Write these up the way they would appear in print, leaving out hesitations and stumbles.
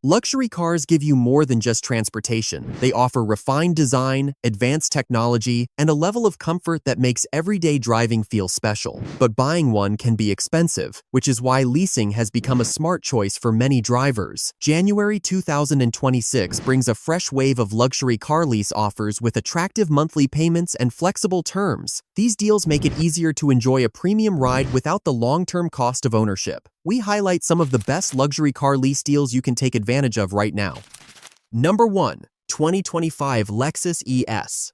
Luxury cars give you more than just transportation. They offer refined design, advanced technology, and a level of comfort that makes everyday driving feel special. But buying one can be expensive, which is why leasing has become a smart choice for many drivers. January 2026 brings a fresh wave of luxury car lease offers with attractive monthly payments and flexible terms. These deals make it easier to enjoy a premium ride without the long-term cost of ownership. We highlight some of the best luxury car lease deals you can take advantage of right now. Number 1. 2025 Lexus ES.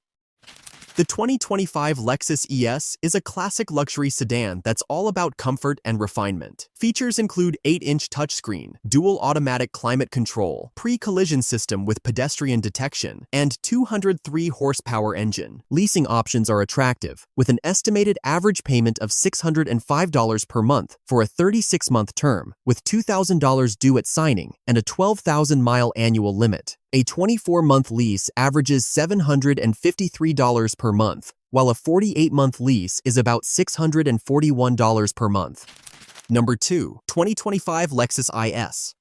The 2025 Lexus ES is a classic luxury sedan that's all about comfort and refinement. Features include 8-inch touchscreen, dual automatic climate control, pre-collision system with pedestrian detection, and 203 horsepower engine. Leasing options are attractive, with an estimated average payment of $605 per month for a 36-month term, with $2,000 due at signing and a 12,000-mile annual limit. A 24-month lease averages $753 per month, while a 48-month lease is about $641 per month. Number 2. 2025 Lexus IS.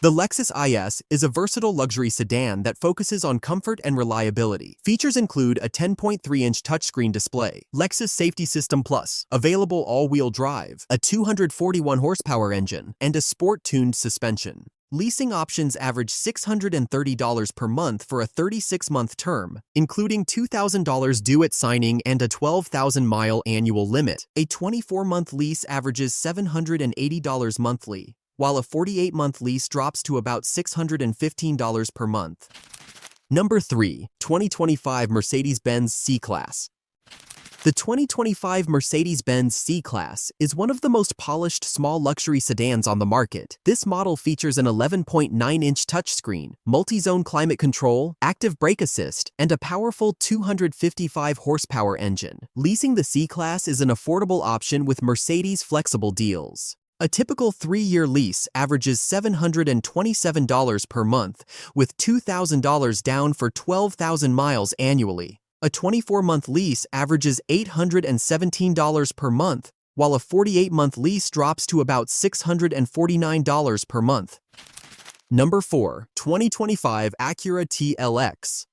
The Lexus IS is a versatile luxury sedan that focuses on comfort and reliability. Features include a 10.3-inch touchscreen display, Lexus Safety System Plus, available all-wheel drive, a 241 horsepower engine, and a sport-tuned suspension. Leasing options average $630 per month for a 36-month term, including $2,000 due at signing and a 12,000-mile annual limit. A 24-month lease averages $780 monthly, while a 48-month lease drops to about $615 per month. Number 3. 2025 Mercedes-Benz C-Class. The 2025 Mercedes-Benz C-Class is one of the most polished small luxury sedans on the market. This model features an 11.9-inch touchscreen, multi-zone climate control, active brake assist, and a powerful 255 horsepower engine. Leasing the C-Class is an affordable option with Mercedes flexible deals. A typical 3-year lease averages $727 per month, with $2,000 down for 12,000 miles annually. A 24-month lease averages $817 per month, while a 48-month lease drops to about $649 per month. Number 4. 2025 Acura TLX.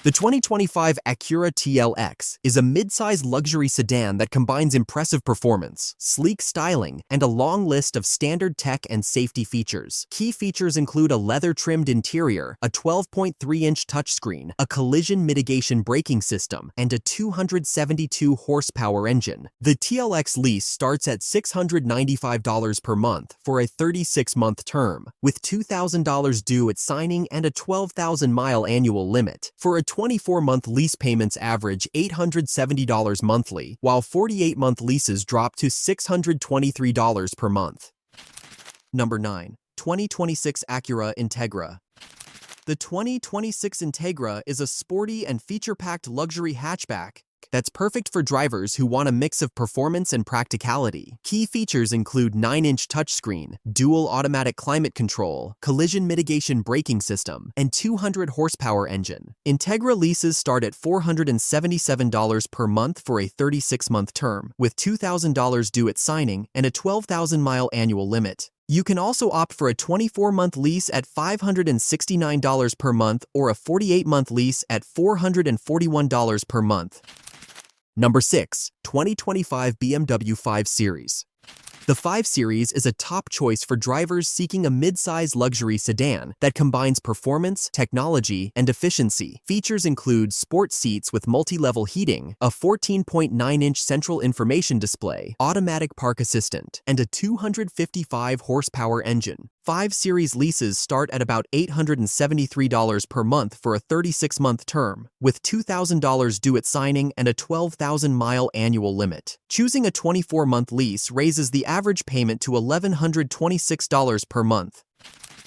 The 2025 Acura TLX is a mid-size luxury sedan that combines impressive performance, sleek styling, and a long list of standard tech and safety features. Key features include a leather-trimmed interior, a 12.3-inch touchscreen, a collision mitigation braking system, and a 272 horsepower engine. The TLX lease starts at $695 per month for a 36-month term, with $2,000 due at signing and a 12,000-mile annual limit. For a 24-month lease payments average $870 monthly, while 48-month leases drop to $623 per month. Number 9. 2026 Acura Integra. The 2026 Integra is a sporty and feature-packed luxury hatchback that's perfect for drivers who want a mix of performance and practicality. Key features include 9-inch touchscreen, dual automatic climate control, collision mitigation braking system, and 200 horsepower engine. Integra leases start at $477 per month for a 36-month term, with $2,000 due at signing and a 12,000-mile annual limit. You can also opt for a 24-month lease at $569 per month or a 48-month lease at $441 per month. Number 6. 2025 BMW 5 Series. The 5 Series is a top choice for drivers seeking a mid-size luxury sedan that combines performance, technology, and efficiency. Features include sport seats with multi-level heating, a 14.9-inch central information display, automatic park assistant, and a 255 horsepower engine. 5 Series leases start at about $873 per month for a 36-month term, with $2,000 due at signing and a 12,000-mile annual limit. Choosing a 24-month lease raises the average payment to $1,126 per month.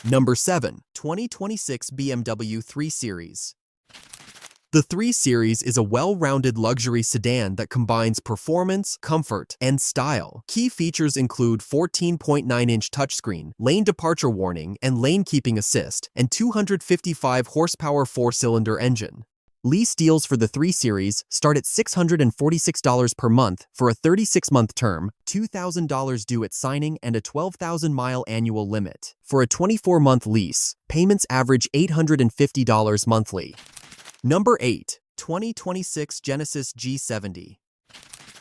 Number 7. 2026 BMW 3 Series. The 3 Series is a well-rounded luxury sedan that combines performance, comfort, and style. Key features include 14.9-inch touchscreen, lane departure warning and lane keeping assist, and 255 horsepower 4-cylinder engine. Lease deals for the 3 Series start at $646 per month for a 36-month term, $2,000 due at signing, and a 12,000-mile annual limit. For a 24-month lease, payments average $850 monthly. Number 8. 2026 Genesis G70.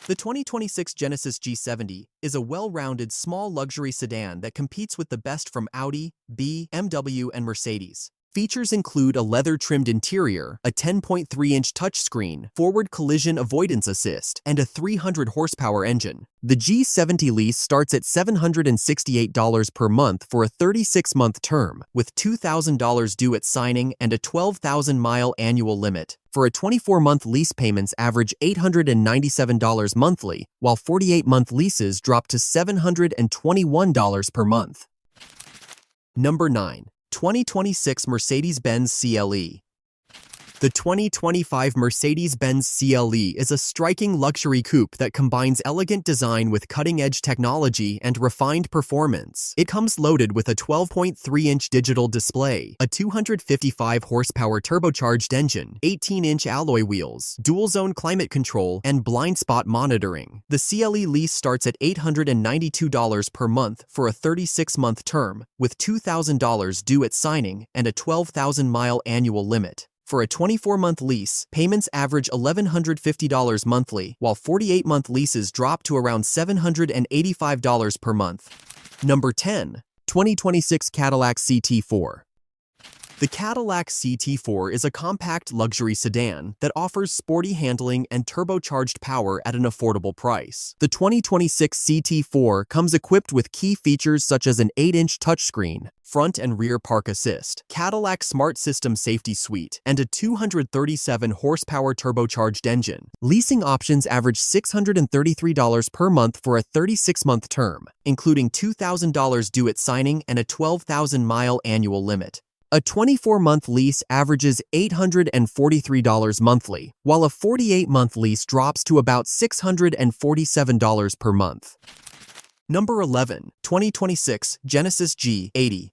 The 2026 Genesis G70 is a well-rounded small luxury sedan that competes with the best from Audi, BMW, and Mercedes. Features include a leather-trimmed interior, a 10.3-inch touchscreen, forward collision avoidance assist, and a 300-horsepower engine. The G70 lease starts at $768 per month for a 36-month term, with $2,000 due at signing and a 12,000-mile annual limit. For a 24-month lease, payments average $897 monthly, while 48-month leases drop to $721 per month. Number 9. 2026 Mercedes-Benz CLE. The 2025 Mercedes-Benz CLE is a striking luxury coupe that combines elegant design with cutting-edge technology and refined performance. It comes loaded with a 12.3-inch digital display, a 255-horsepower turbocharged engine, 18-inch alloy wheels, dual-zone climate control, and blind spot monitoring. The CLE lease starts at $892 per month for a 36-month term, with $2,000 due at signing and a 12,000-mile annual limit. For a 24-month lease, payments average $1,150 monthly, while 48-month leases drop to around $785 per month. Number 10. 2026 Cadillac CT4. The Cadillac CT4 is a compact luxury sedan that offers sporty handling and turbocharged power at an affordable price. The 2026 CT4 comes equipped with key features such as an 8-inch touchscreen, front and rear park assist, Cadillac Smart System Safety Suite, and a 237-horsepower turbocharged engine. Leasing options average $633 per month for a 36-month term, including $2,000 due at signing and a 12,000-mile annual limit. A 24-month lease averages $843 monthly, while a 48-month lease drops to about $647 per month. Number 11. 2026 Genesis G80.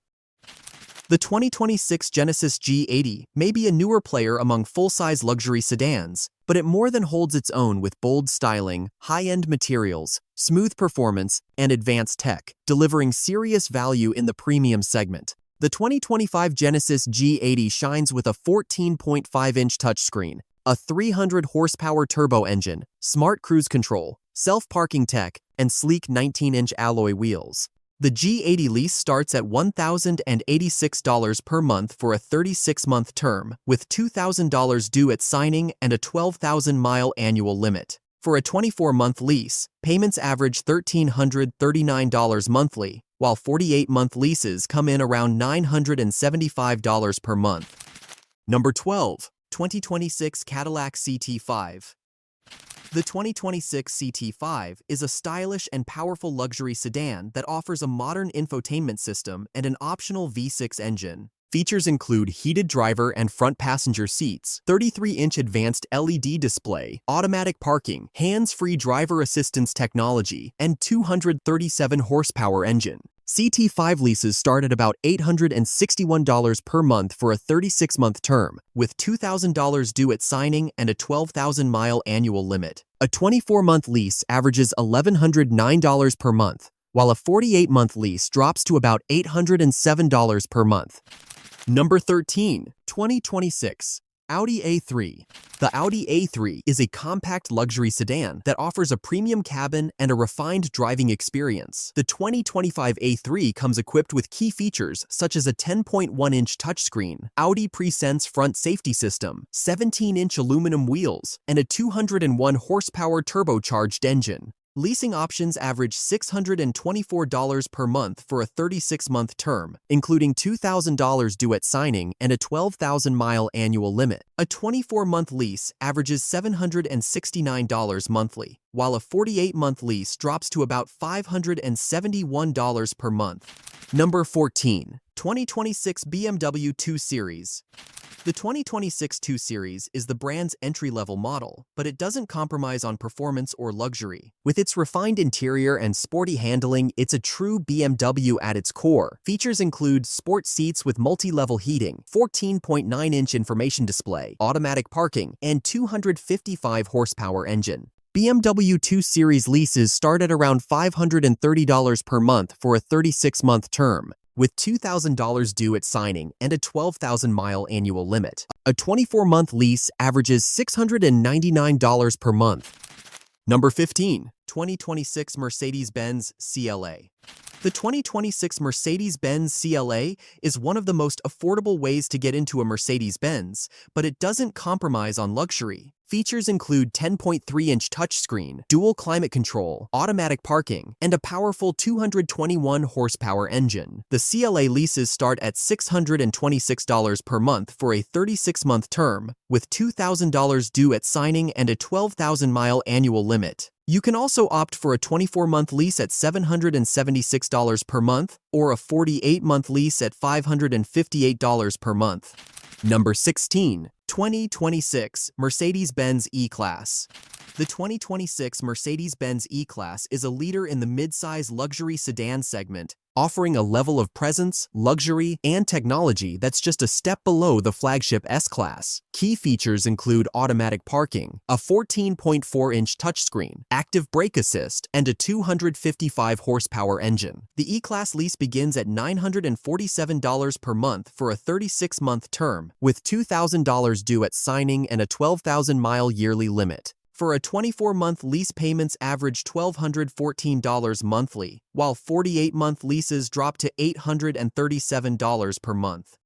The 2026 Genesis G80 may be a newer player among full-size luxury sedans, but it more than holds its own with bold styling, high-end materials, smooth performance, and advanced tech, delivering serious value in the premium segment. The 2025 Genesis G80 shines with a 14.5-inch touchscreen, a 300-horsepower turbo engine, smart cruise control, self-parking tech, and sleek 19-inch alloy wheels. The G80 lease starts at $1,086 per month for a 36-month term, with $2,000 due at signing and a 12,000-mile annual limit. For a 24-month lease, payments average $1,339 monthly, while 48-month leases come in around $975 per month. Number 12. 2026 Cadillac CT5. The 2026 CT5 is a stylish and powerful luxury sedan that offers a modern infotainment system and an optional V6 engine. Features include heated driver and front passenger seats, 33-inch advanced LED display, automatic parking, hands-free driver assistance technology, and 237-horsepower engine. CT5 leases start at about $861 per month for a 36-month term, with $2,000 due at signing and a 12,000-mile annual limit. A 24-month lease averages $1,109 per month, while a 48-month lease drops to about $807 per month. Number 13. 2026 Audi A3. The Audi A3 is a compact luxury sedan that offers a premium cabin and a refined driving experience. The 2025 A3 comes equipped with key features such as a 10.1-inch touchscreen, Audi Presense front safety system, 17-inch aluminum wheels, and a 201-horsepower turbocharged engine. Leasing options average $624 per month for a 36-month term, including $2,000 due at signing and a 12,000-mile annual limit. A 24-month lease averages $769 monthly, while a 48-month lease drops to about $571 per month. Number 14. 2026 BMW 2 Series. The 2026 2 Series is the brand's entry-level model, but it doesn't compromise on performance or luxury. With its refined interior and sporty handling, it's a true BMW at its core. Features include sport seats with multi-level heating, 14.9-inch information display, automatic parking, and 255 horsepower engine. BMW 2 Series leases start at around $530 per month for a 36-month term, with $2,000 due at signing and a 12,000-mile annual limit. A 24-month lease averages $699 per month. Number 15. 2026 Mercedes-Benz CLA. The 2026 Mercedes-Benz CLA is one of the most affordable ways to get into a Mercedes-Benz, but it doesn't compromise on luxury. Features include 10.3-inch touchscreen, dual climate control, automatic parking, and a powerful 221 horsepower engine. The CLA leases start at $626 per month for a 36-month term, with $2,000 due at signing and a 12,000-mile annual limit. You can also opt for a 24-month lease at $776 per month or a 48-month lease at $558 per month. Number 16. 2026 Mercedes-Benz E-Class. The 2026 Mercedes-Benz E-Class is a leader in the mid-size luxury sedan segment, offering a level of presence, luxury, and technology that's just a step below the flagship S-Class. Key features include automatic parking, a 14.4-inch touchscreen, active brake assist, and a 255 horsepower engine. The E-Class lease begins at $947 per month for a 36-month term, with $2,000 due at signing and a 12,000-mile yearly limit. For a 24-month lease, payments average $1,214 monthly, while 48-month leases drop to $837 per month.